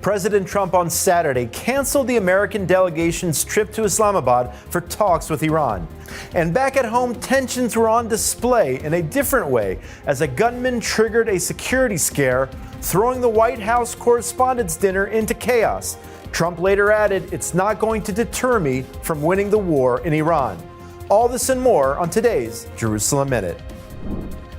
President Trump on Saturday canceled the American delegation's trip to Islamabad for talks with Iran. And back at home, tensions were on display in a different way as a gunman triggered a security scare, throwing the White House Correspondents' Dinner into chaos. Trump later added, "It's not going to deter me from winning the war in Iran." All this and more on today's Jerusalem Minute.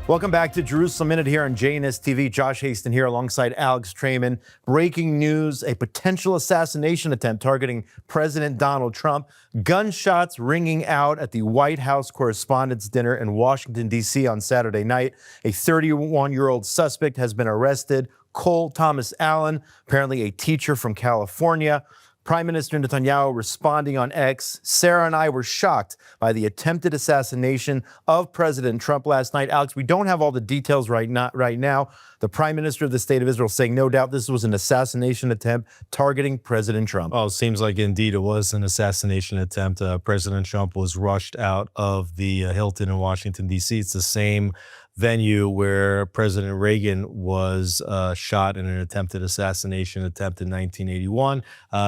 Welcome back to Jerusalem Minute here on JNS TV. Josh Haston here alongside Alex Trayman. Breaking news, a potential assassination attempt targeting President Donald Trump. Gunshots ringing out at the White House Correspondents' Dinner in Washington, D.C. on Saturday night. A 31-year-old suspect has been arrested. Cole Thomas Allen, apparently a teacher from California. Prime Minister Netanyahu responding on X. Sarah and I were shocked by the attempted assassination of President Trump last night. Alex, we don't have all the details right now. The Prime Minister of the State of Israel saying no doubt this was an assassination attempt targeting President Trump. Oh, it seems like indeed it was an assassination attempt. President Trump was rushed out of the Hilton in Washington, D.C. It's the same venue where President Reagan was shot in an attempted assassination attempt in 1981.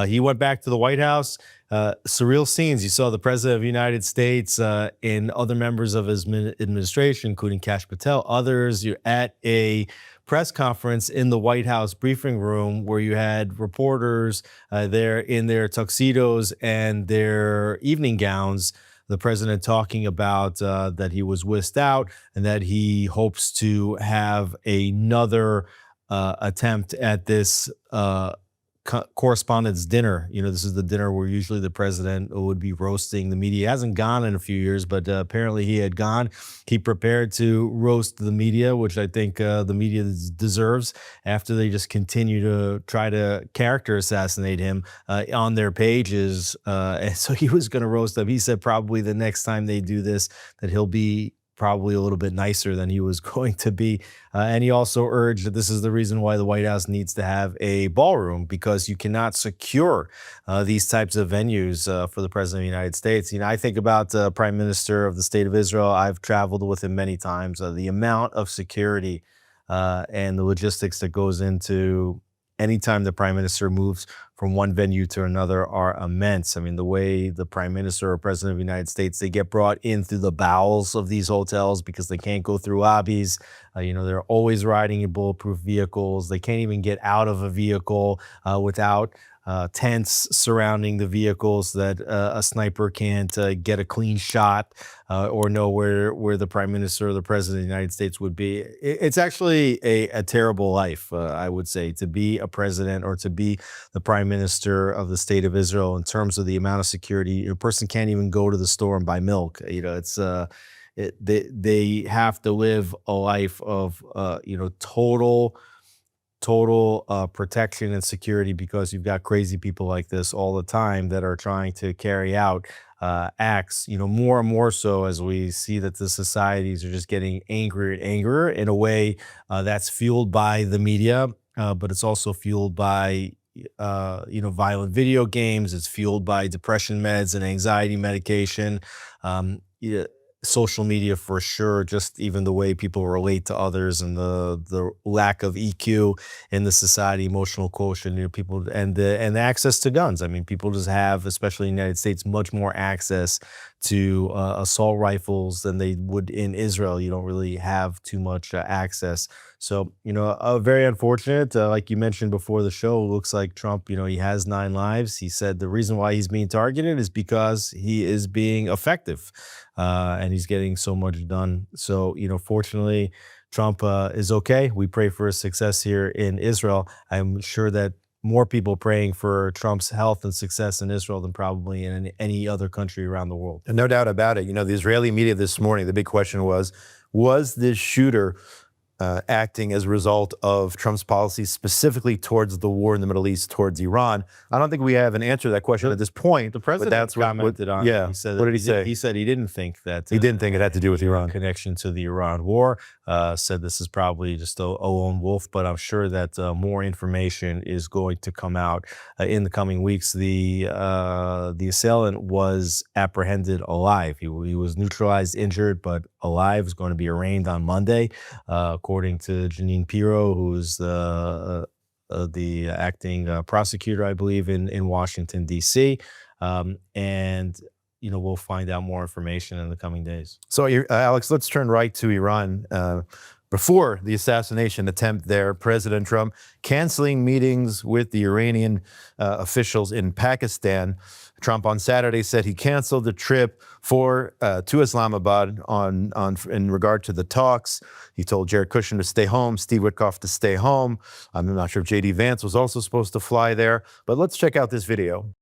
He went back to the White House. Surreal scenes. You saw the President of the United States and other members of his administration, including Kash Patel, others. You're at a press conference in the White House briefing room where you had reporters there in their tuxedos and their evening gowns. The president talking about that he was whisked out and that he hopes to have another attempt at this correspondence dinner. You know, this is the dinner where usually the president would be roasting the media. He hasn't gone in a few years, but apparently he had gone. He prepared to roast the media, which I think the media deserves after they just continue to try to character assassinate him on their pages. And so he was going to roast them. He said probably the next time they do this, that he'll be probably a little bit nicer than he was going to be. And he also urged that this is the reason why the White House needs to have a ballroom, because you cannot secure these types of venues for the President of the United States. You know, I think about the Prime Minister of the State of Israel. I've traveled with him many times. The amount of security and the logistics that goes into anytime the Prime Minister moves from one venue to another are immense. I mean, the way the Prime Minister or President of the United States, they get brought in through the bowels of these hotels because they can't go through lobbies. You know, they're always riding in bulletproof vehicles. They can't even get out of a vehicle without tents surrounding the vehicles that a sniper can't get a clean shot or know where the Prime Minister or the President of the United States would be. It's actually a terrible life, I would say, to be a president or to be the Prime Minister of the State of Israel in terms of the amount of security. A person can't even go to the store and buy milk. You know, it's they have to live a life of total protection and security, because you've got crazy people like this all the time that are trying to carry out acts, you know, more and more so as we see that the societies are just getting angrier and angrier in a way that's fueled by the media, but it's also fueled by violent video games. It's fueled by depression meds and anxiety medication. Social media for sure, just even the way people relate to others and the lack of EQ in the society, emotional quotient, you know, people and the access to guns. I mean, people just have, especially in the United States, much more access to assault rifles than they would in Israel. You don't really have too much access. So, you know, very unfortunate. Like you mentioned before the show, it looks like Trump, you know, he has 9 lives. He said the reason why he's being targeted is because he is being effective and he's getting so much done. So, you know, fortunately, Trump is okay. We pray for his success here in Israel. I'm sure that more people praying for Trump's health and success in Israel than probably in any other country around the world. And no doubt about it. You know, the Israeli media this morning, the big question was this shooter acting as a result of Trump's policies specifically towards the war in the Middle East, towards Iran? I don't think we have an answer to that question at this point. The president commented on it. Yeah. He said what did he say? He said he didn't think that. He didn't think it had to do with Iran. Connection to the Iran war. Said this is probably just a lone wolf, but I'm sure that more information is going to come out in the coming weeks. The assailant was apprehended alive. He was neutralized, injured, but alive. Is going to be arraigned on Monday, according to Janine Pirro, who's the the acting prosecutor, I believe, in Washington, D.C. And we'll find out more information in the coming days. So, Alex, let's turn right to Iran. Before the assassination attempt there, President Trump canceling meetings with the Iranian officials in Pakistan. Trump on Saturday said he canceled the trip to Islamabad in regard to the talks. He told Jared Kushner to stay home, Steve Witkoff to stay home. I'm not sure if J.D. Vance was also supposed to fly there, but let's check out this video.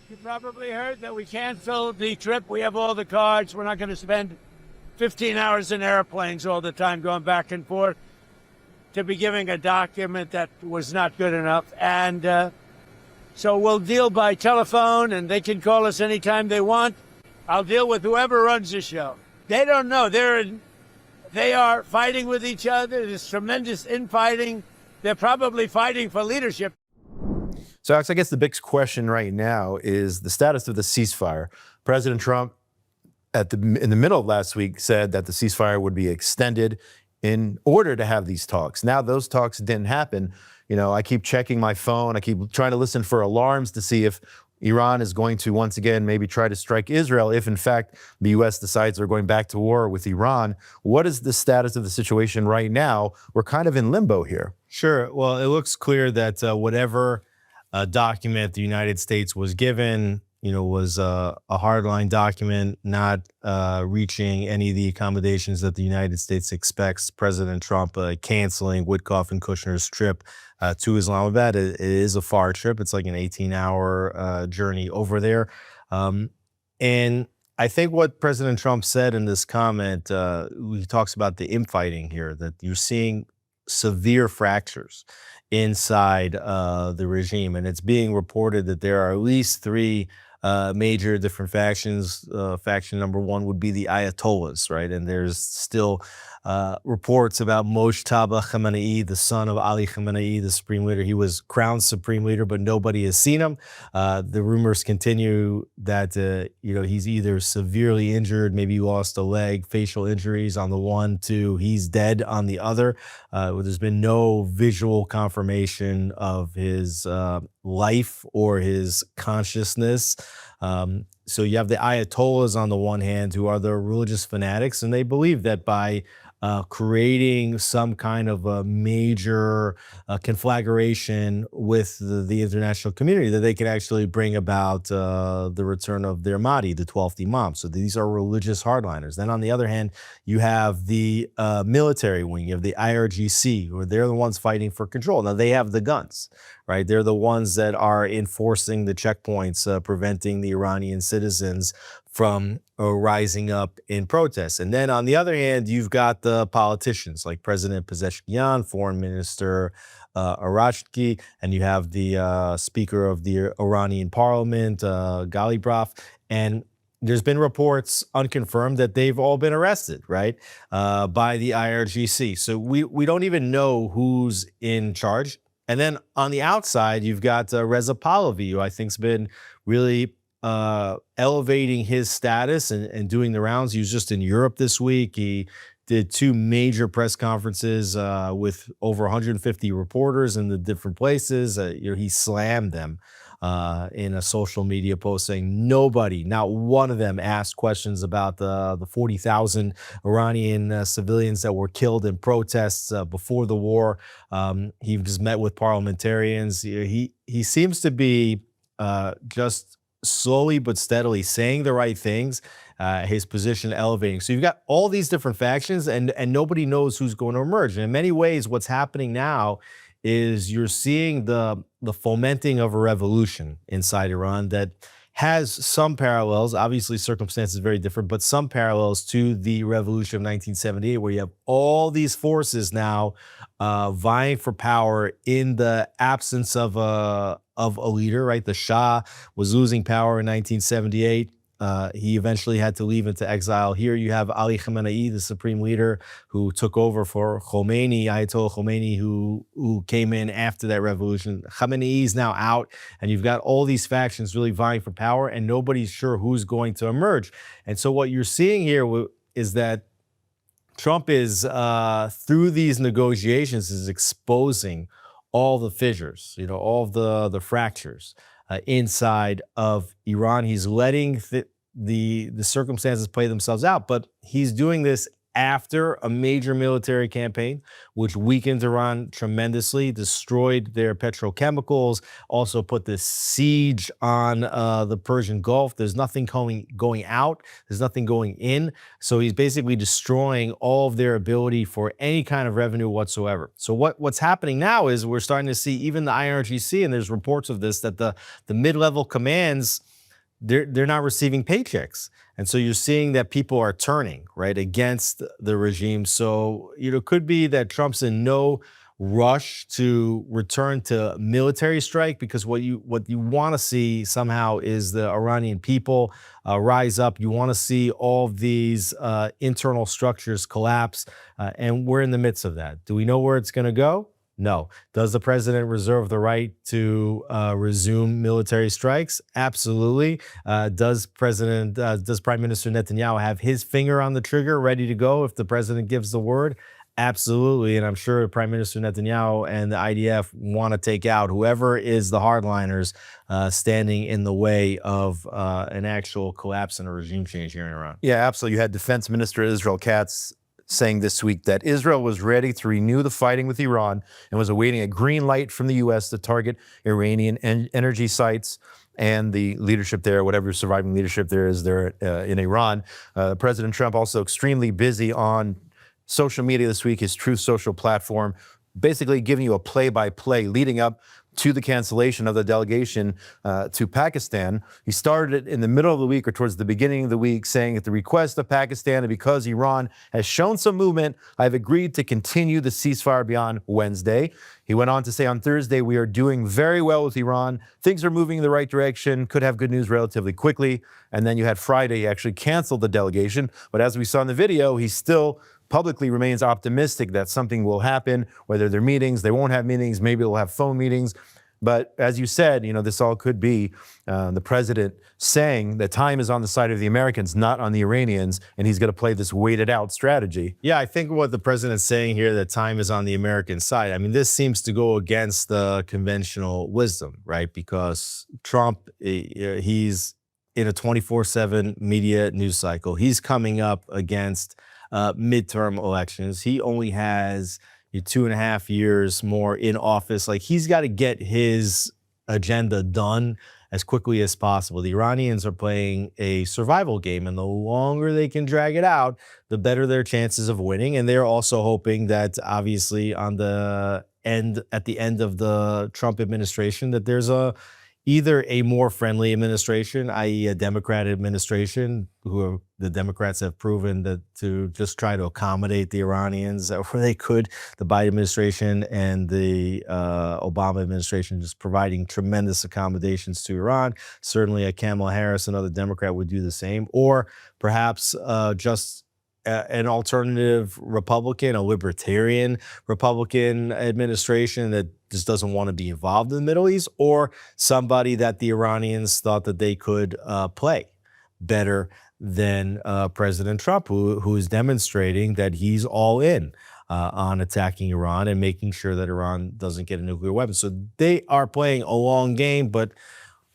You probably heard that we canceled the trip. We have all the cards. We're not going to spend 15 hours in airplanes all the time going back and forth to be giving a document that was not good enough. And so we'll deal by telephone, and they can call us anytime they want. I'll deal with whoever runs the show. They don't know. They are fighting with each other. There's tremendous infighting. They're probably fighting for leadership. So, Alex, I guess the big question right now is the status of the ceasefire. President Trump, in the middle of last week, said that the ceasefire would be extended in order to have these talks. Now, those talks didn't happen. I keep checking my phone. I keep trying to listen for alarms to see if Iran is going to once again maybe try to strike Israel if, in fact, the U.S. decides they're going back to war with Iran. What is the status of the situation right now? We're kind of in limbo here. Sure. Well, it looks clear that whatever document the United States was given, was a hardline document, not reaching any of the accommodations that the United States expects. President Trump canceling Witkoff and Kushner's trip to Islamabad. It is a far trip. It's like an 18-hour journey over there. And I think what President Trump said in this comment, he talks about the infighting here, that you're seeing severe fractures inside the regime. And it's being reported that there are at least three major different factions. Faction number one would be the Ayatollahs, right? And there's still reports about Mojtaba Khamenei, the son of Ali Khamenei, the supreme leader. He was crowned supreme leader, but nobody has seen him. The rumors continue that he's either severely injured, maybe lost a leg, facial injuries on the one, two, he's dead on the other. There's been no visual confirmation of his life or his consciousness. So you have the Ayatollahs on the one hand, who are the religious fanatics, and they believe that by creating some kind of a major conflagration with the international community, that they can actually bring about the return of their Mahdi, the 12th Imam. So these are religious hardliners. Then on the other hand, you have the military wing, you have the IRGC, who they're the ones fighting for control. Now they have the guns, right? They're the ones that are enforcing the checkpoints, preventing the Iranian citizens from rising up in protest. And then on the other hand, you've got the politicians like President Pezeshkian, Foreign Minister Arashki, and you have the Speaker of the Iranian Parliament, Ghalibaf. And there's been reports, unconfirmed, that they've all been arrested, right, by the IRGC. So we don't even know who's in charge. And then on the outside, you've got Reza Pahlavi, who I think's been really elevating his status and doing the rounds. He was just in Europe this week. He did two major press conferences with over 150 reporters in the different places. He slammed them in a social media post, saying nobody, not one of them, asked questions about the 40,000 Iranian civilians that were killed in protests before the war. He just met with parliamentarians. He seems to be just slowly but steadily saying the right things, his position elevating. So you've got all these different factions, and nobody knows who's going to emerge. And in many ways, what's happening now is you're seeing the fomenting of a revolution inside Iran that has some parallels. Obviously, circumstances very different, but some parallels to the revolution of 1978, where you have all these forces now vying for power in the absence of a leader, right? The Shah was losing power in 1978. He eventually had to leave into exile. Here you have Ali Khamenei, the supreme leader, who took over for Khomeini, Ayatollah Khomeini, who came in after that revolution. Khamenei is now out, and you've got all these factions really vying for power, and nobody's sure who's going to emerge. And so what you're seeing here is that Trump is, through these negotiations, is exposing all the fissures, all of the fractures inside of Iran. He's letting the circumstances play themselves out, but he's doing this after a major military campaign, which weakened Iran tremendously, destroyed their petrochemicals, also put the siege on the Persian Gulf. There's nothing going out. There's nothing going in. So he's basically destroying all of their ability for any kind of revenue whatsoever. So what's happening now is we're starting to see even the IRGC, and there's reports of this, that the mid-level commands, they're not receiving paychecks. And so you're seeing that people are turning, right, against the regime. So, it could be that Trump's in no rush to return to military strike, because what you want to see somehow is the Iranian people rise up. You want to see all of these internal structures collapse. And we're in the midst of that. Do we know where it's going to go? No. Does the president reserve the right to resume military strikes? Absolutely. Does Prime Minister Netanyahu have his finger on the trigger, ready to go if the president gives the word? Absolutely. And I'm sure Prime Minister Netanyahu and the IDF want to take out whoever is the hardliners standing in the way of an actual collapse and a regime change here in Iran. Yeah, absolutely. You had Defense Minister Israel Katz saying this week that Israel was ready to renew the fighting with Iran and was awaiting a green light from the U.S. to target Iranian energy sites and the leadership there, whatever surviving leadership there is there in Iran. President Trump also extremely busy on social media this week, his Truth Social platform, basically giving you a play-by-play leading up to the cancellation of the delegation to Pakistan. He started it in the middle of the week or towards the beginning of the week, saying at the request of Pakistan and because Iran has shown some movement, I've agreed to continue the ceasefire beyond Wednesday. He went on to say on Thursday, we are doing very well with Iran. Things are moving in the right direction, could have good news relatively quickly. And then you had Friday, he actually canceled the delegation. But as we saw in the video, he still publicly remains optimistic that something will happen, whether they're meetings, they won't have meetings, maybe they'll have phone meetings. But as you said, this all could be the president saying that time is on the side of the Americans, not on the Iranians, and he's going to play this weighted out strategy. Yeah, I think what the president's saying here, that time is on the American side. I mean, this seems to go against the conventional wisdom, right? Because Trump, he's in a 24/7 media news cycle. He's coming up against midterm elections. He only has 2.5 years more in office. Like, he's got to get his agenda done as quickly as possible. The Iranians are playing a survival game, and the longer they can drag it out, the better their chances of winning. And they're also hoping that, obviously, at the end of the Trump administration, that there's either a more friendly administration, i.e. a Democrat administration, the Democrats have proven that to just try to accommodate the Iranians where they could. The Biden administration and the Obama administration just providing tremendous accommodations to Iran. Certainly a Kamala Harris, another Democrat, would do the same. Or perhaps just an alternative Republican, a libertarian Republican administration that just doesn't want to be involved in the Middle East, or somebody that the Iranians thought that they could play better than President Trump, who is demonstrating that he's all in on attacking Iran and making sure that Iran doesn't get a nuclear weapon. So they are playing a long game, but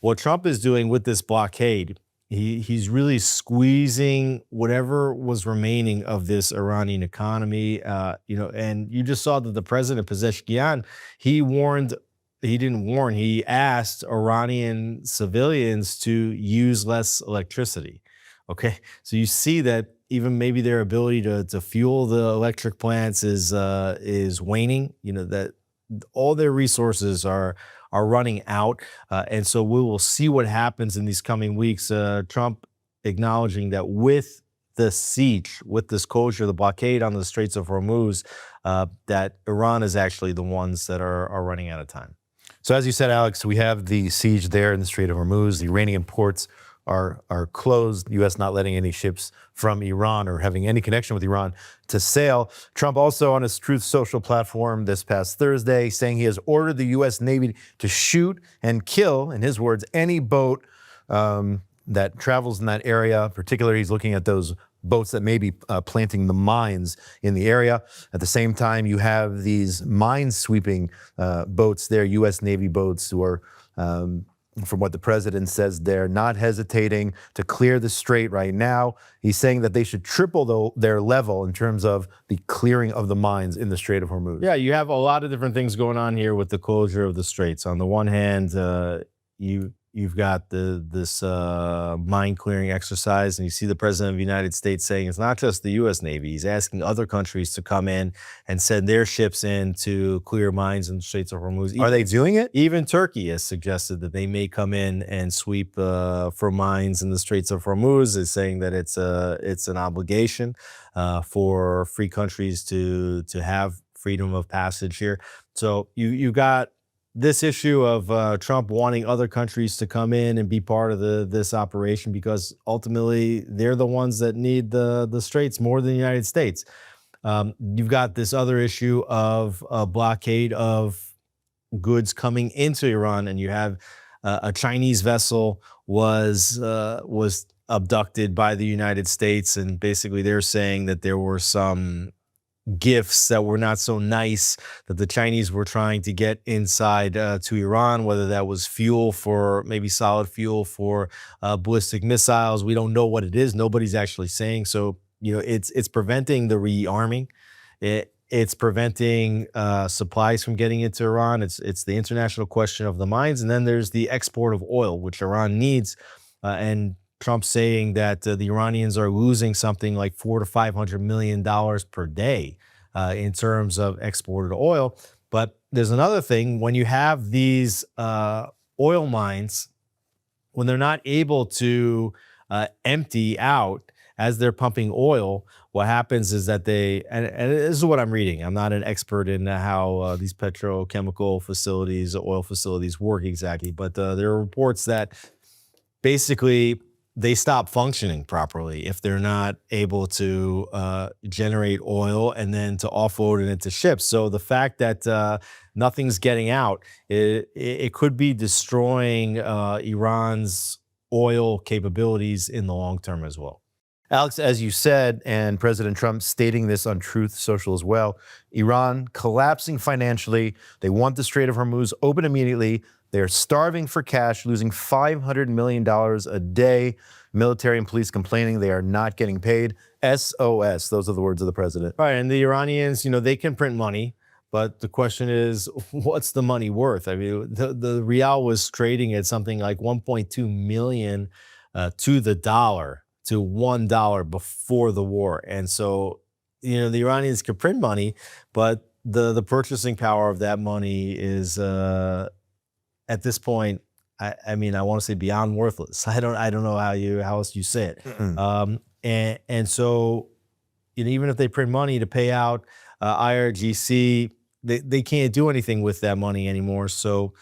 what Trump is doing with this blockade, he's really squeezing whatever was remaining of this Iranian economy, and you just saw that the president, Pezeshkian, he asked Iranian civilians to use less electricity. Okay, so you see that even maybe their ability to fuel the electric plants is waning. That all their resources are running out. And so we will see what happens in these coming weeks. Trump acknowledging that with the siege, with this closure, the blockade on the Straits of Hormuz, that Iran is actually the ones that are running out of time. So as you said, Alex, we have the siege there in the Strait of Hormuz. The Iranian ports are closed, U.S. not letting any ships from Iran or having any connection with Iran to sail. Trump also on his Truth Social platform this past Thursday saying he has ordered the U.S. Navy to shoot and kill, in his words, any boat that travels in that area. Particularly, he's looking at those boats that may be planting the mines in the area. At the same time, you have these mine-sweeping boats there, U.S. Navy boats, who are, from what the president says, they're not hesitating to clear the strait right now. He's saying that they should triple their level in terms of the clearing of the mines in the Strait of Hormuz. Yeah, you have a lot of different things going on here with the closure of the straits. On the one hand, you've got this mine clearing exercise, and you see the president of the United States saying it's not just the U.S. Navy. He's asking other countries to come in and send their ships in to clear mines in the Straits of Hormuz. Are they doing it? Even Turkey has suggested that they may come in and sweep for mines in the Straits of Hormuz. Is saying that it's an obligation for free countries to have freedom of passage here. So you got this issue of Trump wanting other countries to come in and be part of this operation, because ultimately they're the ones that need the straits more than the United States. You've got this other issue of a blockade of goods coming into Iran, and you have a Chinese vessel was abducted by the United States, and basically they're saying that there were some gifts that were not so nice that the Chinese were trying to get inside to Iran, whether that was fuel for, maybe solid fuel for ballistic missiles. We don't know what it is. Nobody's actually saying. So, it's preventing the rearming. It's preventing supplies from getting into Iran. It's the international question of the mines. And then there's the export of oil, which Iran needs. And Trump's saying that the Iranians are losing something like $400 to $500 million per day in terms of exported oil. But there's another thing. When you have these oil mines, when they're not able to empty out as they're pumping oil, what happens is that and this is what I'm reading. I'm not an expert in how these petrochemical facilities, oil facilities work exactly, but there are reports that basically they stop functioning properly if they're not able to generate oil and then to offload it into ships. So the fact that nothing's getting out, it could be destroying Iran's oil capabilities in the long term as well. Alex, as you said, and President Trump stating this on Truth Social as well, Iran collapsing financially. They want the Strait of Hormuz open immediately. They're starving for cash, losing $500 million a day. Military and police complaining they are not getting paid. SOS. Those are the words of the president. Right. And the Iranians, they can print money, but the question is, what's the money worth? I mean, the rial was trading at something like 1.2 million to the dollar, to $1 before the war. And so, the Iranians can print money, but the purchasing power of that money is at this point, I mean, I want to say beyond worthless. I don't know how else you say it. And so, even if they print money to pay out IRGC, they can't do anything with that money anymore. So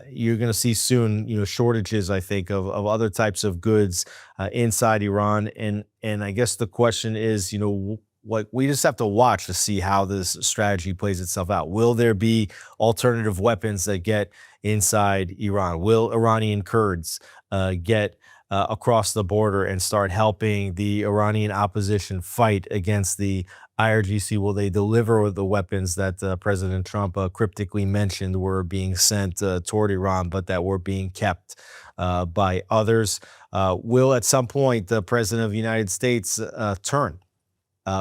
you're going to see soon, shortages, I think, of other types of goods inside Iran. And I guess the question is, we just have to watch to see how this strategy plays itself out. Will there be alternative weapons that get inside Iran? Will Iranian Kurds get across the border and start helping the Iranian opposition fight against the IRGC? Will they deliver the weapons that President Trump cryptically mentioned were being sent toward Iran, but that were being kept by others? Will at some point the President of the United States turn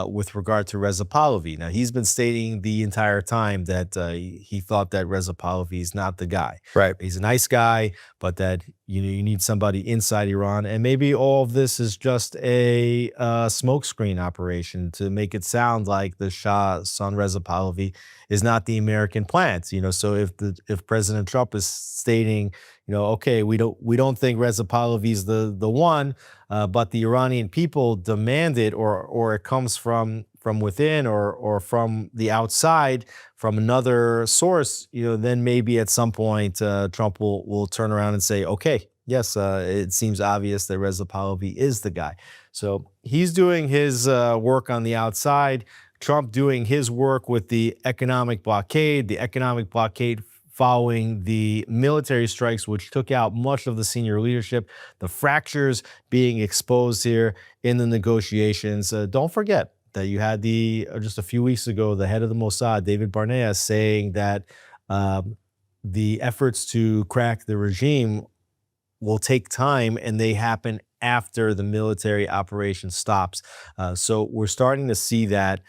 with regard to Reza Pahlavi? Now, he's been stating the entire time that he thought that Reza Pahlavi is not the guy. Right. He's a nice guy, but that you need somebody inside Iran. And maybe all of this is just a smokescreen operation to make it sound like the Shah's son, Reza Pahlavi, is not the American plant. So if President Trump is stating, okay, we don't think Reza Pahlavi is the one, but the Iranian people demand it, or it comes from within or from the outside, from another source, then maybe at some point Trump will turn around and say, okay, yes, it seems obvious that Reza Pahlavi is the guy. So he's doing his work on the outside, Trump doing his work with the economic blockade following the military strikes, which took out much of the senior leadership, the fractures being exposed here in the negotiations. Don't forget that you had just a few weeks ago, the head of the Mossad, David Barnea, saying that the efforts to crack the regime will take time and they happen after the military operation stops. So we're starting to see that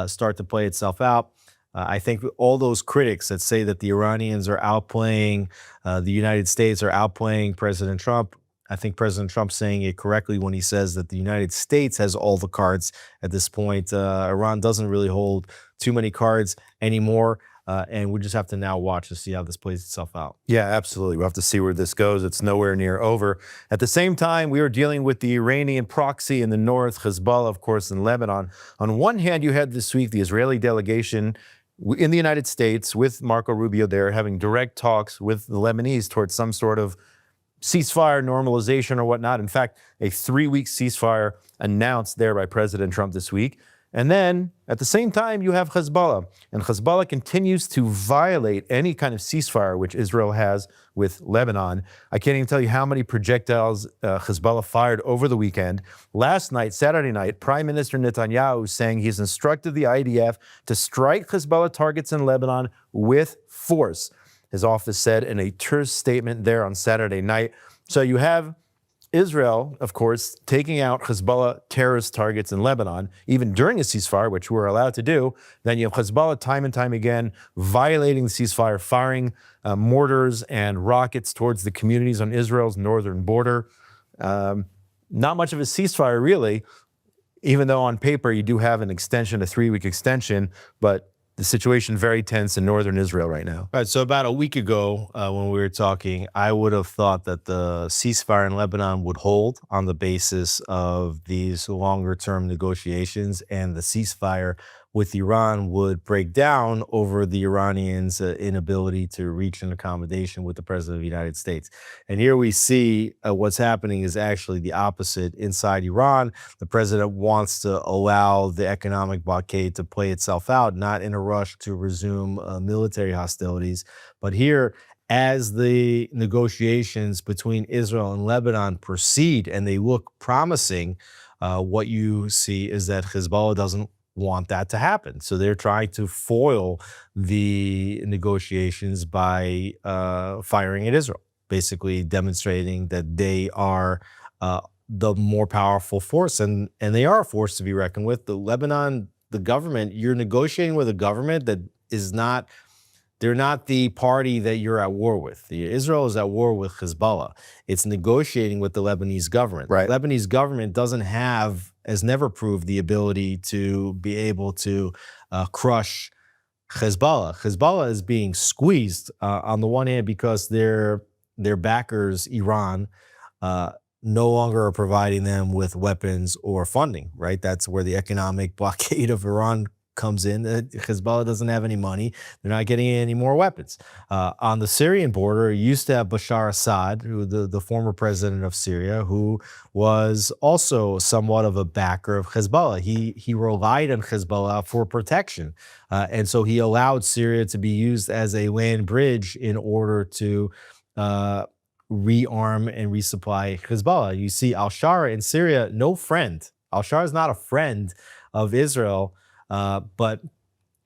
start to play itself out. I think all those critics that say that the Iranians are outplaying the United States, are outplaying President Trump, I think President Trump's saying it correctly when he says that the United States has all the cards at this point. Iran doesn't really hold too many cards anymore. And we just have to now watch to see how this plays itself out. Yeah, absolutely. We'll have to see where this goes. It's nowhere near over. At the same time, we are dealing with the Iranian proxy in the north, Hezbollah, of course, in Lebanon. On one hand, you had this week the Israeli delegation in the United States with Marco Rubio there having direct talks with the Lebanese towards some sort of ceasefire, normalization, or whatnot. In fact, a 3-week ceasefire announced there by President Trump this week. And then, at the same time, you have Hezbollah. And Hezbollah continues to violate any kind of ceasefire which Israel has with Lebanon. I can't even tell you how many projectiles Hezbollah fired over the weekend. Last night, Saturday night, Prime Minister Netanyahu saying he's instructed the IDF to strike Hezbollah targets in Lebanon with force. His office said in a terse statement there on Saturday night. So you have Israel, of course, taking out Hezbollah terrorist targets in Lebanon, even during a ceasefire, which we're allowed to do. Then you have Hezbollah time and time again violating the ceasefire, firing mortars and rockets towards the communities on Israel's northern border. Not much of a ceasefire, really, even though on paper you do have an extension, a 3-week extension, but the situation very tense in northern Israel right now. All right, so about a week ago, when we were talking, I would have thought that the ceasefire in Lebanon would hold on the basis of these longer-term negotiations, and the ceasefire with Iran would break down over the Iranians' inability to reach an accommodation with the President of the United States. And here we see what's happening is actually the opposite. Inside Iran, the president wants to allow the economic blockade to play itself out, not in a rush to resume military hostilities. But here, as the negotiations between Israel and Lebanon proceed and they look promising, what you see is that Hezbollah doesn't want that to happen. So they're trying to foil the negotiations by firing at Israel, basically demonstrating that they are the more powerful force, and they are a force to be reckoned with. The Lebanon, the government, you're negotiating with a government that is not, they're not the party that you're at war with. Israel is at war with Hezbollah. It's negotiating with the Lebanese government. Right. The Lebanese government has never proved the ability to be able to crush Hezbollah. Hezbollah is being squeezed on the one hand because their backers, Iran, no longer are providing them with weapons or funding, right? That's where the economic blockade of Iran comes in. Hezbollah doesn't have any money. They're not getting any more weapons. On the Syrian border, you used to have Bashar Assad, who the former president of Syria, who was also somewhat of a backer of Hezbollah. He relied on Hezbollah for protection. And so he allowed Syria to be used as a land bridge in order to rearm and resupply Hezbollah. You see al-Shara in Syria, no friend. Al-Shara is not a friend of Israel, but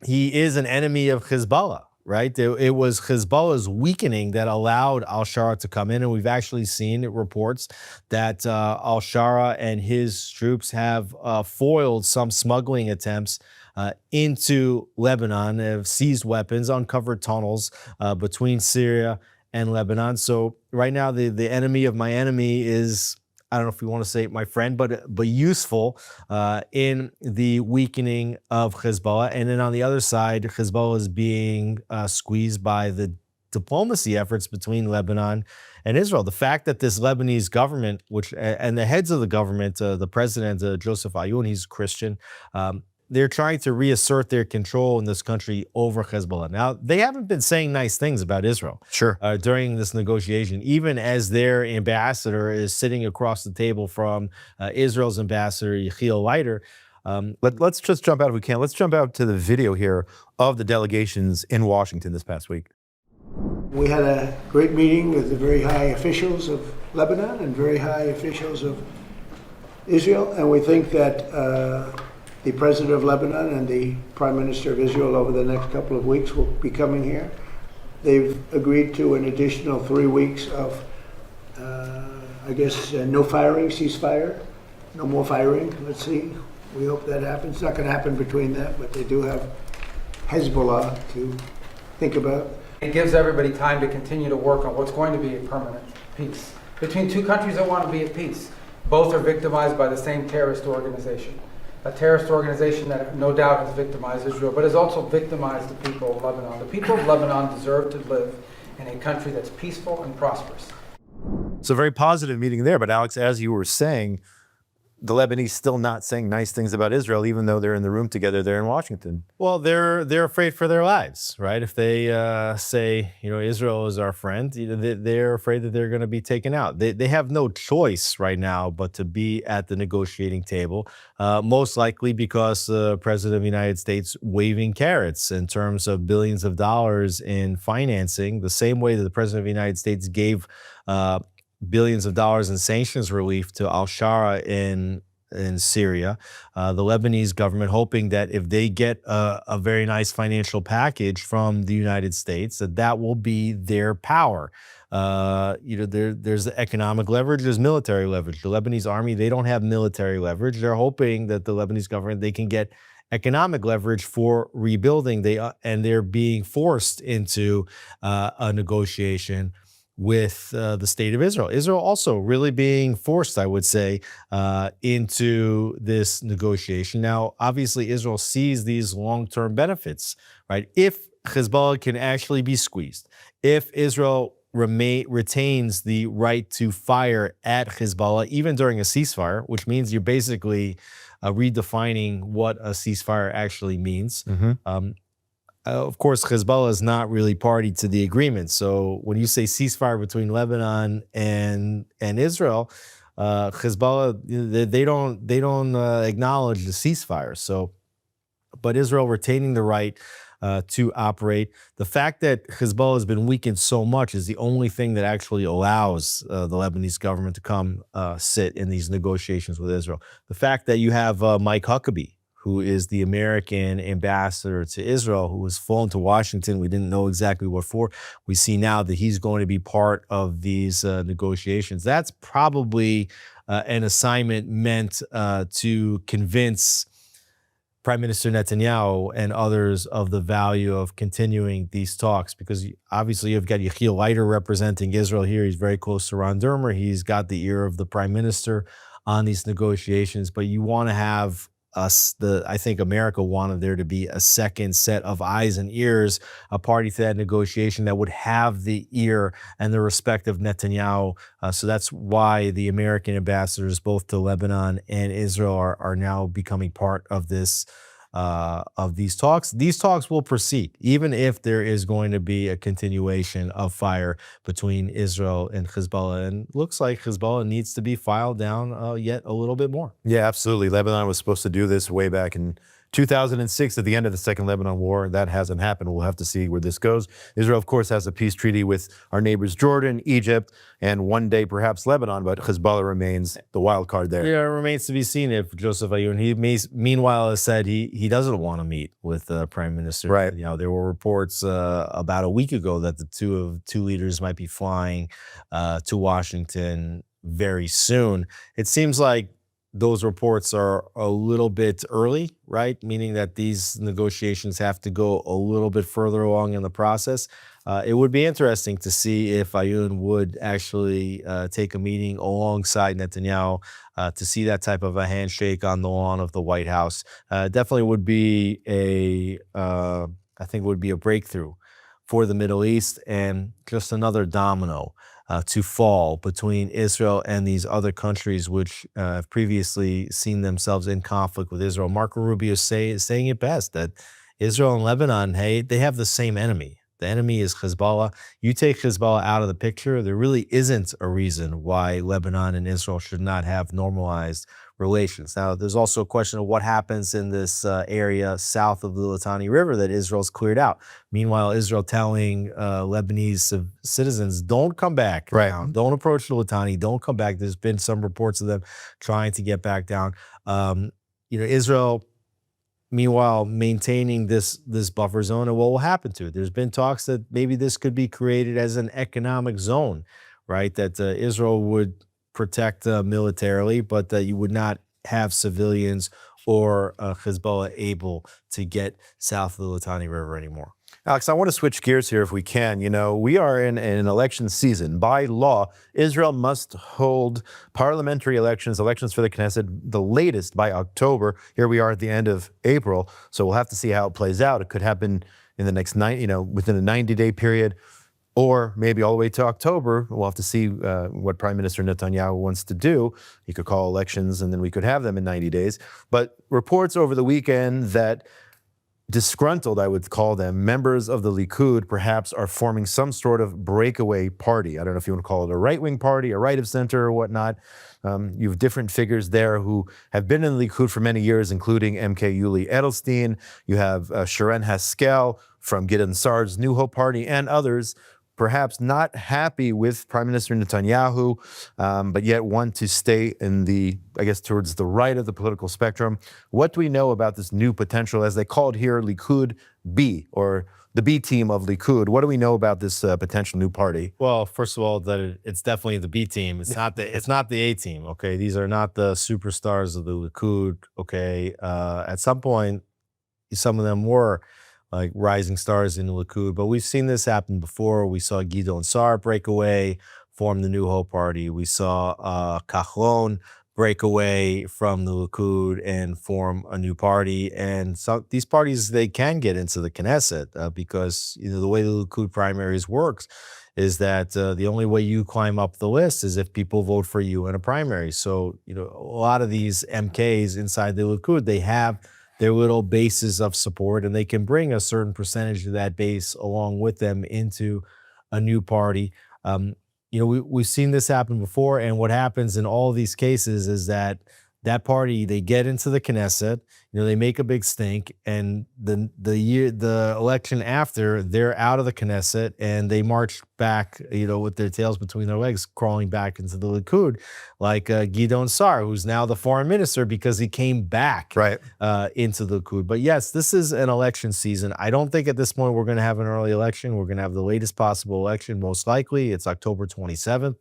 he is an enemy of Hezbollah, right? It was Hezbollah's weakening that allowed al-Shara to come in, and we've actually seen reports that al-Shara and his troops have foiled some smuggling attempts into Lebanon, have seized weapons, uncovered tunnels between Syria and Lebanon. So right now, the enemy of my enemy is, I don't know if we want to say my friend, but useful in the weakening of Hezbollah. And then on the other side, Hezbollah is being squeezed by the diplomacy efforts between Lebanon and Israel. The fact that this Lebanese government, and the heads of the government, the president, Joseph Ayoun, he's Christian, they're trying to reassert their control in this country over Hezbollah. Now, they haven't been saying nice things about Israel during this negotiation, even as their ambassador is sitting across the table from Israel's ambassador, Yechiel Leiter. Let's just jump out if we can. Let's jump out to the video here of the delegations in Washington this past week. We had a great meeting with the very high officials of Lebanon and very high officials of Israel, and we think that the President of Lebanon and the Prime Minister of Israel over the next couple of weeks will be coming here. They've agreed to an additional 3 weeks of, no firing, ceasefire, no more firing. Let's see. We hope that happens. It's not going to happen between them, but they do have Hezbollah to think about. It gives everybody time to continue to work on what's going to be a permanent peace between two countries that want to be at peace. Both are victimized by the same terrorist organization. A terrorist organization that no doubt has victimized Israel, but has also victimized the people of Lebanon. The people of Lebanon deserve to live in a country that's peaceful and prosperous. So very positive meeting there. But Alex, as you were saying, the Lebanese still not saying nice things about Israel, even though they're in the room together there in Washington. Well, they're afraid for their lives, right? If they say, Israel is our friend, they're afraid that they're going to be taken out. They have no choice right now but to be at the negotiating table, most likely because the President of the United States waving carrots in terms of billions of dollars in financing, the same way that the President of the United States gave billions of dollars in sanctions relief to al-Shara in Syria. The Lebanese government hoping that if they get a very nice financial package from the United States, that will be their power. There's the economic leverage, there's military leverage. The Lebanese army, they don't have military leverage. They're hoping that the Lebanese government, they can get economic leverage for rebuilding. And they're being forced into a negotiation with the state of Israel. Israel also really being forced, I would say, into this negotiation. Now, obviously, Israel sees these long-term benefits, right? If Hezbollah can actually be squeezed, if Israel retains the right to fire at Hezbollah, even during a ceasefire, which means you're basically redefining what a ceasefire actually means. Mm-hmm. Of course, Hezbollah is not really party to the agreement. So when you say ceasefire between Lebanon and Israel, Hezbollah, they don't acknowledge the ceasefire. So, but Israel retaining the right to operate. The fact that Hezbollah has been weakened so much is the only thing that actually allows the Lebanese government to come sit in these negotiations with Israel. The fact that you have Mike Huckabee, who is the American ambassador to Israel, who was flown to Washington. We didn't know exactly what for. We see now that he's going to be part of these negotiations. That's probably an assignment meant to convince Prime Minister Netanyahu and others of the value of continuing these talks, because obviously you've got Yechiel Leiter representing Israel here. He's very close to Ron Dermer. He's got the ear of the Prime Minister on these negotiations, but you want to have I think America wanted there to be a second set of eyes and ears, a party to that negotiation that would have the ear and the respect of Netanyahu. So that's why the American ambassadors, both to Lebanon and Israel, are now becoming part of this, of these talks. These talks will proceed, even if there is going to be a continuation of fire between Israel and Hezbollah. And looks like Hezbollah needs to be filed down yet a little bit more. Yeah, absolutely. Lebanon was supposed to do this way back in 2006 at the end of the Second Lebanon War. That hasn't happened. We'll have to see where this goes. Israel, of course, has a peace treaty with our neighbors Jordan, Egypt, and one day perhaps Lebanon, but Hezbollah remains the wild card there. Yeah, it remains to be seen if Joseph Ayoun, meanwhile has said he doesn't want to meet with Prime Minister. Right. There were reports about a week ago that the two leaders might be flying to Washington very soon. It seems like those reports are a little bit early, right? Meaning that these negotiations have to go a little bit further along in the process. It would be interesting to see if Ayoun would actually take a meeting alongside Netanyahu to see that type of a handshake on the lawn of the White House. Definitely would be I think would be a breakthrough for the Middle East, and just another domino to fall between Israel and these other countries which have previously seen themselves in conflict with Israel. Marco Rubio is saying it best, that Israel and Lebanon, hey, they have the same enemy. The enemy is Hezbollah. You take Hezbollah out of the picture, there really isn't a reason why Lebanon and Israel should not have normalized relations. Now, there's also a question of what happens in this area south of the Litani River that Israel's cleared out. Meanwhile, Israel telling Lebanese citizens, don't come back down. Don't approach the Litani. Don't come back. There's been some reports of them trying to get back down. Israel, meanwhile, maintaining this buffer zone, and what will happen to it? There's been talks that maybe this could be created as an economic zone, right? That Israel would protect militarily, but that you would not have civilians or Hezbollah able to get south of the Litani River anymore. Alex, I want to switch gears here if we can. We are in an election season. By law, Israel must hold parliamentary elections for the Knesset, the latest by October. Here we are at the end of April, so we'll have to see how it plays out. It could happen in the next within a 90-day period, or maybe all the way to October. We'll have to see what Prime Minister Netanyahu wants to do. He could call elections, and then we could have them in 90 days. But reports over the weekend that disgruntled, I would call them, members of the Likud perhaps are forming some sort of breakaway party. I don't know if you want to call it a right-wing party, a right of center or whatnot. You have different figures there who have been in the Likud for many years, including MK Yuli Edelstein. You have Sharon Haskel from Gideon Sa'ar's New Hope Party and others, perhaps not happy with Prime Minister Netanyahu, but yet want to stay towards the right of the political spectrum. What do we know about this new potential, as they call it here, Likud B, or the B team of Likud? What do we know about this potential new party? Well, first of all, that it's definitely the B team. It's not the A team. Okay, these are not the superstars of the Likud. Okay, at some point, some of them were like rising stars in the Likud, but we've seen this happen before. We saw Gideon Sa'ar break away, form the New Hope Party. We saw Kahlon break away from the Likud and form a new party. And so these parties, they can get into the Knesset because the way the Likud primaries works is that the only way you climb up the list is if people vote for you in a primary. So a lot of these MKs inside the Likud, they have their little bases of support, and they can bring a certain percentage of that base along with them into a new party. We've seen this happen before, and what happens in all of these cases is that party, they get into the Knesset, they make a big stink, and the election after, they're out of the Knesset and they march back, with their tails between their legs, crawling back into the Likud, like Gideon Sa'ar, who's now the foreign minister because he came back into the Likud. But yes, this is an election season. I don't think at this point we're going to have an early election. We're going to have the latest possible election, most likely. It's October 27th.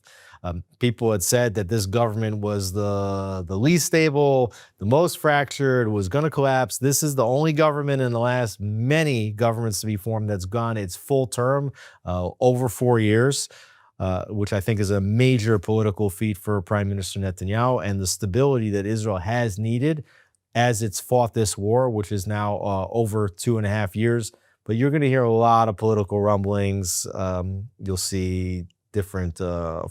People had said that this government was the least stable, the most fractured, was going to collapse. This is the only government in the last many governments to be formed that's gone its full term, over 4 years, which I think is a major political feat for Prime Minister Netanyahu, and the stability that Israel has needed as it's fought this war, which is now over 2.5 years. But you're going to hear a lot of political rumblings. You'll see different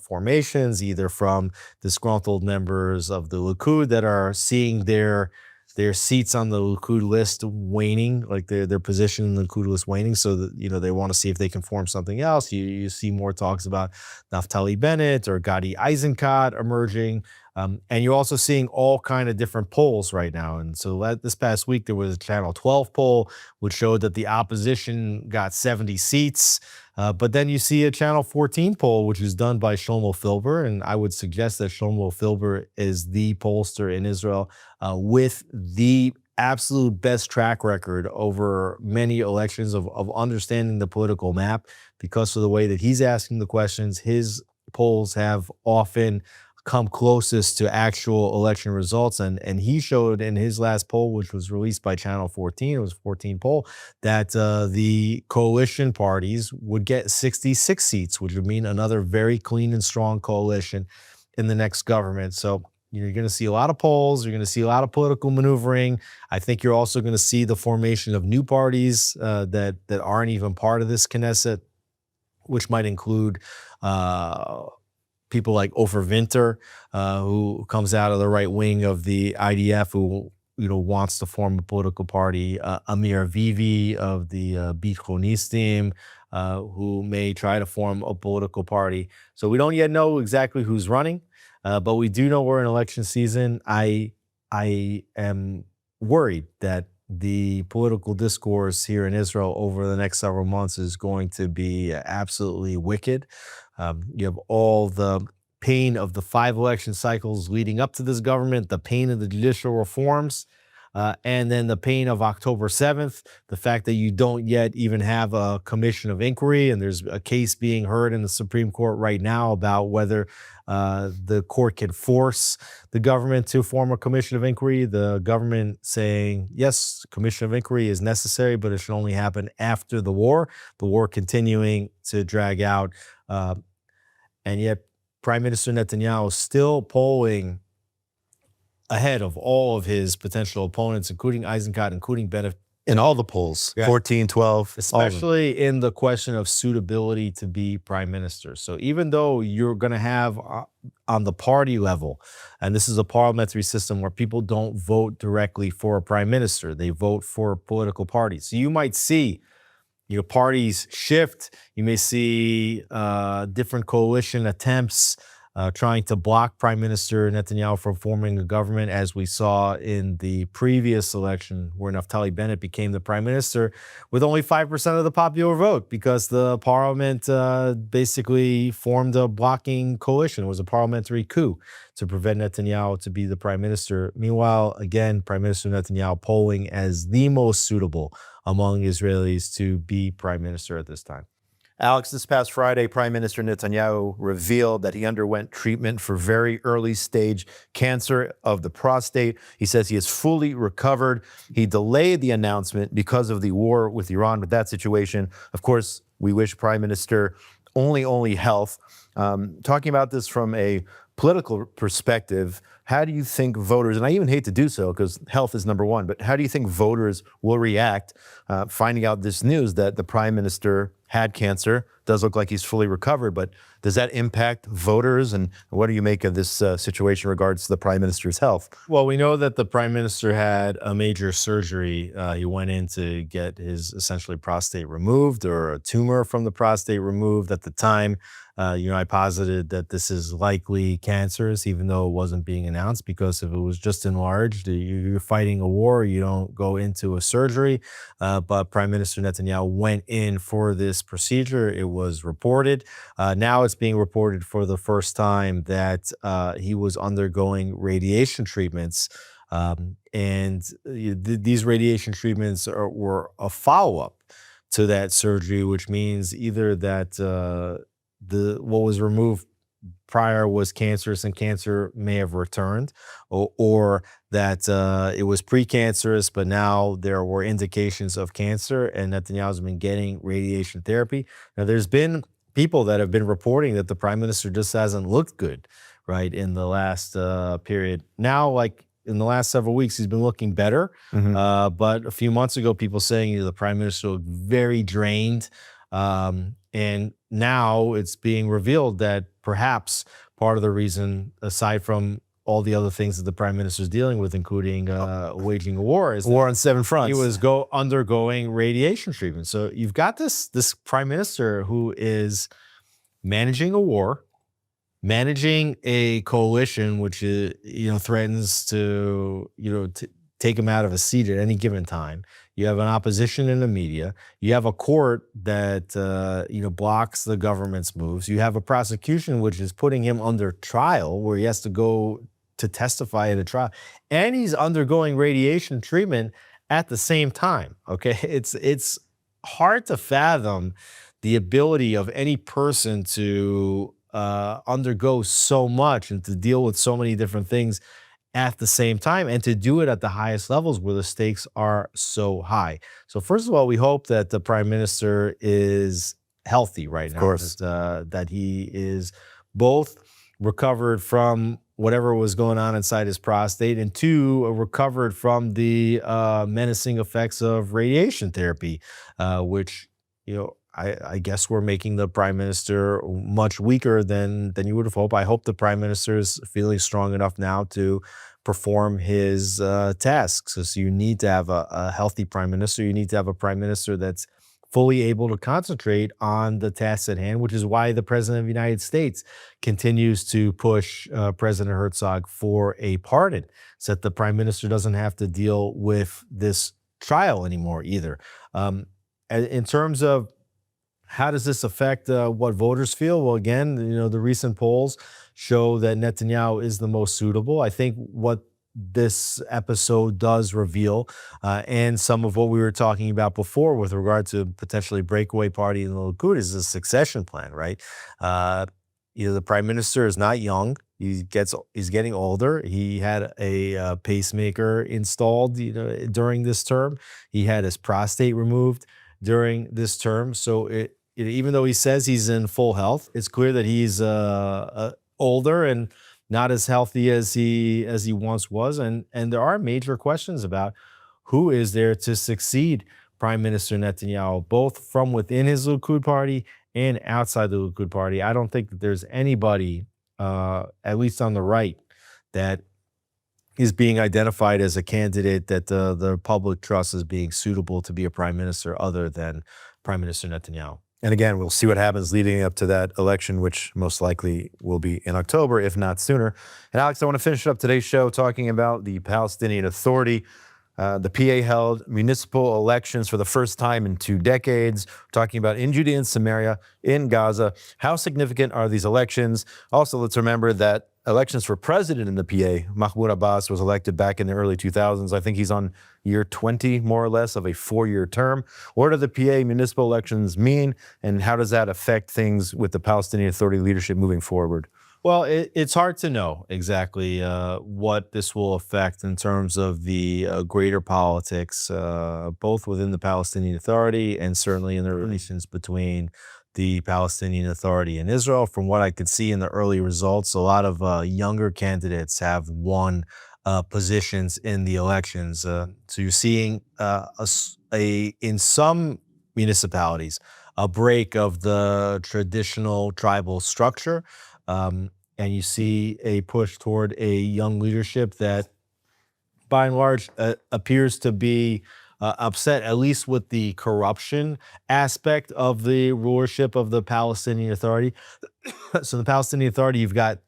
formations, either from disgruntled members of the Likud that are seeing their seats on the Likud list waning, like their position in the Likud list waning, so that they want to see if they can form something else. You see more talks about Naftali Bennett or Gadi Eisenkot emerging, and you're also seeing all kind of different polls right now. And so this past week there was a Channel 12 poll which showed that the opposition got 70 seats. But then you see a Channel 14 poll, which is done by Shlomo Filber, and I would suggest that Shlomo Filber is the pollster in Israel with the absolute best track record over many elections of understanding the political map. Because of the way that he's asking the questions, his polls have often come closest to actual election results. And he showed in his last poll, which was released by Channel 14, it was a 14 poll, that the coalition parties would get 66 seats, which would mean another very clean and strong coalition in the next government. So you're going to see a lot of polls. You're going to see a lot of political maneuvering. I think you're also going to see the formation of new parties that aren't even part of this Knesset, which might include people like Ofer Winter, who comes out of the right wing of the IDF, who wants to form a political party. Amir Avivi of the Bitronistim, who may try to form a political party. So we don't yet know exactly who's running, but we do know we're in election season. I am worried that the political discourse here in Israel over the next several months is going to be absolutely wicked. You have all the pain of the 5 election cycles leading up to this government, the pain of the judicial reforms, and then the pain of October 7th, the fact that you don't yet even have a commission of inquiry, and there's a case being heard in the Supreme Court right now about whether the court can force the government to form a commission of inquiry. The government saying, yes, commission of inquiry is necessary, but it should only happen after the war continuing to drag out. And yet Prime Minister Netanyahu is still polling ahead of all of his potential opponents, including Eisenkot, including Bennett. In all the polls, Yeah. 14, 12, Especially in the question of suitability to be prime minister. So even though you're going to have on the party level, and this is a parliamentary system where people don't vote directly for a prime minister, they vote for political parties. So you might see parties shift. You may see different coalition attempts trying to block Prime Minister Netanyahu from forming a government, as we saw in the previous election where Naftali Bennett became the prime minister with only 5% of the popular vote because the parliament basically formed a blocking coalition. It was a parliamentary coup to prevent Netanyahu to be the prime minister. Meanwhile, again, Prime Minister Netanyahu polling as the most suitable among Israelis to be prime minister at this time. Alex, this past Friday, Prime Minister Netanyahu revealed that he underwent treatment for very early stage cancer of the prostate. He says he is fully recovered. He delayed the announcement because of the war with Iran. With that situation, of course, we wish Prime Minister only health. Talking about this from a political perspective, how do you think voters, and I even hate to do so because health is number one, but how do you think voters will react finding out this news that the Prime Minister had cancer? Does look like he's fully recovered, but does that impact voters? And what do you make of this situation in regards to the Prime Minister's health? Well, we know that the Prime Minister had a major surgery. He went in to get his essentially prostate removed, or a tumor from the prostate removed. At the time, I posited that this is likely cancerous, even though it wasn't being announced, because if it was just enlarged, you're fighting a war, you don't go into a surgery. But Prime Minister Netanyahu went in for this procedure. It was reported. Now it's being reported for the first time that he was undergoing radiation treatments. These radiation treatments were a follow-up to that surgery, which means either that what was removed prior was cancerous and cancer may have returned, or that it was precancerous, but now there were indications of cancer, and Netanyahu's been getting radiation therapy. Now, there's been people that have been reporting that the Prime Minister just hasn't looked good, right, in the last period. Now, like in the last several weeks, he's been looking better. But a few months ago, people saying the Prime Minister looked very drained. And now it's being revealed that perhaps part of the reason, aside from all the other things that the Prime Minister is dealing with, including waging a war, is war on 7 fronts. He was undergoing radiation treatment. So you've got this Prime Minister who is managing a war, managing a coalition which threatens to take him out of a seat at any given time. You have an opposition in the media. You have a court that blocks the government's moves. You have a prosecution which is putting him under trial, where he has to go to testify at a trial, and he's undergoing radiation treatment at the same time. Okay, it's hard to fathom the ability of any person to undergo so much and to deal with so many different things at the same time, and to do it at the highest levels where the stakes are so high. So first of all, we hope that the Prime Minister is healthy right now. Of course. That he is both recovered from whatever was going on inside his prostate, and two, recovered from the menacing effects of radiation therapy, which, I guess we're making the Prime Minister much weaker than you would have hoped. I hope the Prime Minister is feeling strong enough now to perform his tasks. So you need to have a healthy Prime Minister. You need to have a Prime Minister that's fully able to concentrate on the tasks at hand, which is why the president of the United States continues to push President Herzog for a pardon, so that the prime minister doesn't have to deal with this trial anymore either. In terms of how does this affect what voters feel? Well, again, the recent polls show that Netanyahu is the most suitable. I think what this episode does reveal, and some of what we were talking about before with regard to potentially breakaway party in the Likud, is a succession plan, right? The prime minister is not young. He's getting older. He had a pacemaker installed, during this term. He had his prostate removed during this term. So even though he says he's in full health, it's clear that he's older and not as healthy as he once was. And there are major questions about who is there to succeed Prime Minister Netanyahu, both from within his Likud party and outside the Likud party. I don't think that there's anybody, at least on the right, that is being identified as a candidate that the public trusts as being suitable to be a prime minister other than Prime Minister Netanyahu. And again, we'll see what happens leading up to that election, which most likely will be in October, if not sooner. And Alex, I want to finish up today's show talking about the Palestinian Authority. The PA held municipal elections for the first time in 2 decades. We're talking about in Judea and Samaria, in Gaza. How significant are these elections? Also, let's remember that elections for president in the PA, Mahmoud Abbas was elected back in the early 2000s. I think he's on year 20, more or less, of a 4-year term. What do the PA municipal elections mean, and how does that affect things with the Palestinian Authority leadership moving forward? Well, it's hard to know exactly what this will affect in terms of the greater politics, both within the Palestinian Authority and certainly in the relations between the Palestinian Authority and Israel. From what I could see in the early results, a lot of younger candidates have won positions in the elections. So you're seeing in some municipalities a break of the traditional tribal structure. And you see a push toward a young leadership that, by and large, appears to be upset, at least with the corruption aspect of the rulership of the Palestinian Authority. So the Palestinian Authority, you've got,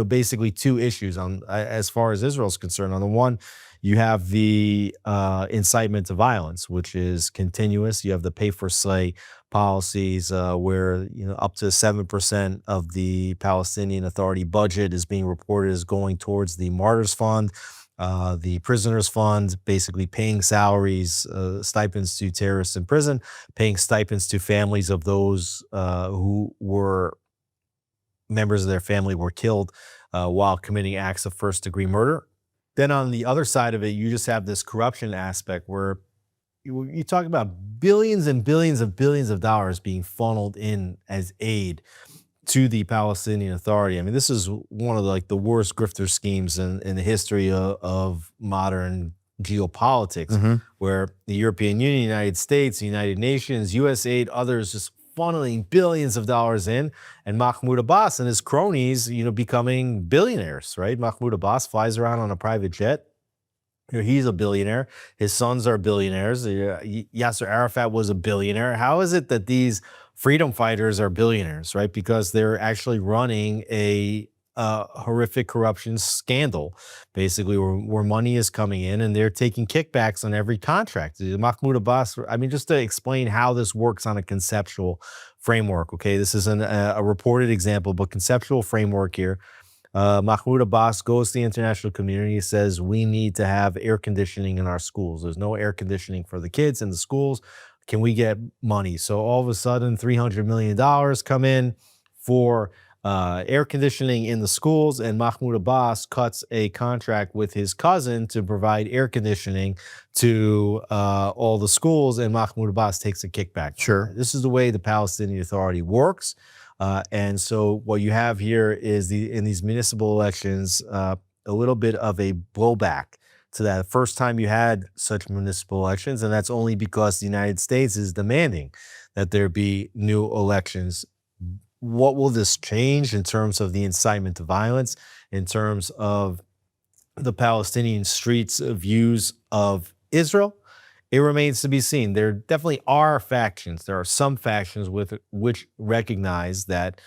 basically 2 issues as far as Israel's concerned. On the one, you have the incitement to violence, which is continuous. You have the pay-for-slay policies where up to 7% of the Palestinian Authority budget is being reported as going towards the Martyrs Fund, the Prisoners Fund, basically paying salaries, stipends to terrorists in prison, paying stipends to families of those who were members of their family were killed while committing acts of first-degree murder. Then on the other side of it, you just have this corruption aspect where you talk about billions and billions of dollars being funneled in as aid to the Palestinian Authority. I mean, this is one of the worst grifter schemes in the history of modern geopolitics, where the European Union, United States, the United Nations, USAID, others just funneling billions of dollars in, and Mahmoud Abbas and his cronies, becoming billionaires, right? Mahmoud Abbas flies around on a private jet. He's a billionaire. His sons are billionaires. Yasser Arafat was a billionaire. How is it that these freedom fighters are billionaires, right? Because they're actually running a horrific corruption scandal, basically, where money is coming in and they're taking kickbacks on every contract. Mahmoud Abbas, just to explain how this works on a conceptual framework, okay? This isn't a reported example, but conceptual framework here. Mahmoud Abbas goes to the international community, says, we need to have air conditioning in our schools. There's no air conditioning for the kids in the schools. Can we get money? So all of a sudden, $300 million come in for air conditioning in the schools, and Mahmoud Abbas cuts a contract with his cousin to provide air conditioning to all the schools, and Mahmoud Abbas takes a kickback. Sure. This is the way the Palestinian Authority works. And so what you have here is in these municipal elections, a little bit of a blowback to that. First time you had such municipal elections, and that's only because the United States is demanding that there be new elections. What will this change in terms of the incitement to violence, in terms of the Palestinian streets' views of Israel, it remains to be seen. There definitely are factions. There are some factions with which recognize that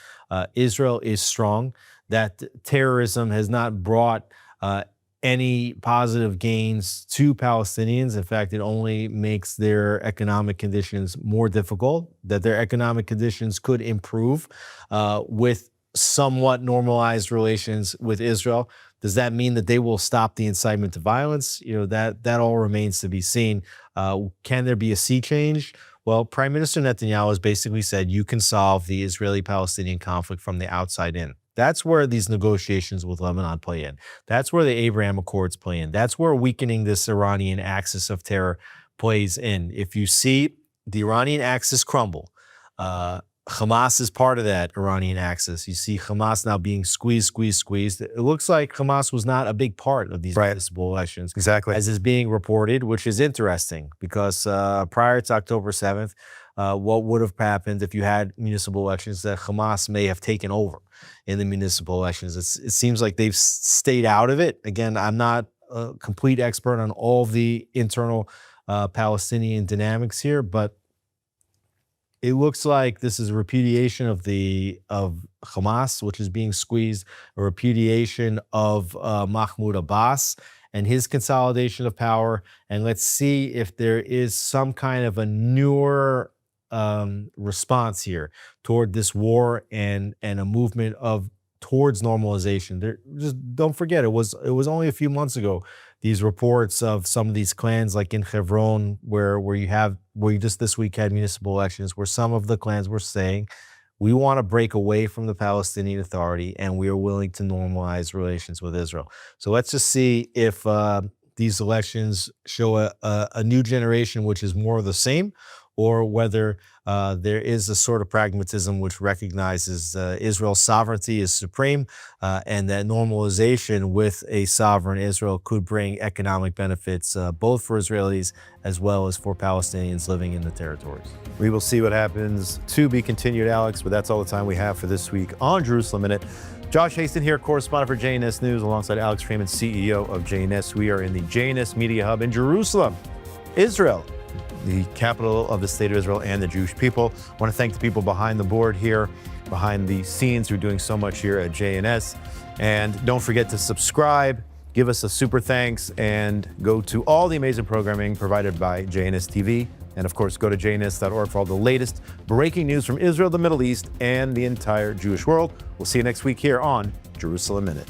Israel is strong, that terrorism has not brought any positive gains to Palestinians. In fact, it only makes their economic conditions more difficult, that their economic conditions could improve with somewhat normalized relations with Israel. Does that mean that they will stop the incitement to violence? That all remains to be seen. Can there be a sea change? Well, Prime Minister Netanyahu has basically said you can solve the Israeli-Palestinian conflict from the outside in. That's where these negotiations with Lebanon play in. That's where the Abraham Accords play in. That's where weakening this Iranian axis of terror plays in. If you see the Iranian axis crumble, Hamas is part of that Iranian axis. You see Hamas now being squeezed. It looks like Hamas was not a big part of these municipal elections. Exactly. As is being reported, which is interesting because prior to October 7th, what would have happened if you had municipal elections that Hamas may have taken over in the municipal elections? It seems like they've stayed out of it. Again, I'm not a complete expert on all the internal Palestinian dynamics here, but it looks like this is a repudiation of Hamas, which is being squeezed, a repudiation of Mahmoud Abbas and his consolidation of power. And let's see if there is some kind of a newer response here toward this war and a movement towards normalization. Just don't forget, it was only a few months ago, these reports of some of these clans like in Hebron, where you just this week had municipal elections, where some of the clans were saying, we want to break away from the Palestinian Authority and we are willing to normalize relations with Israel. So let's just see if these elections show a new generation which is more of the same, or whether there is a sort of pragmatism which recognizes Israel's sovereignty is supreme, and that normalization with a sovereign Israel could bring economic benefits both for Israelis as well as for Palestinians living in the territories. We will see what happens. To be continued, Alex, but that's all the time we have for this week on Jerusalem Minute. Josh Haston here, correspondent for JNS News, alongside Alex Freeman, CEO of JNS. We are in the JNS Media Hub in Jerusalem, Israel, the capital of the state of Israel and the Jewish people. I want to thank the people behind the board here, behind the scenes, who are doing so much here at JNS. And don't forget to subscribe, give us a super thanks, and go to all the amazing programming provided by JNS TV. And of course, go to jns.org for all the latest breaking news from Israel, the Middle East, and the entire Jewish world. We'll see you next week here on Jerusalem Minute.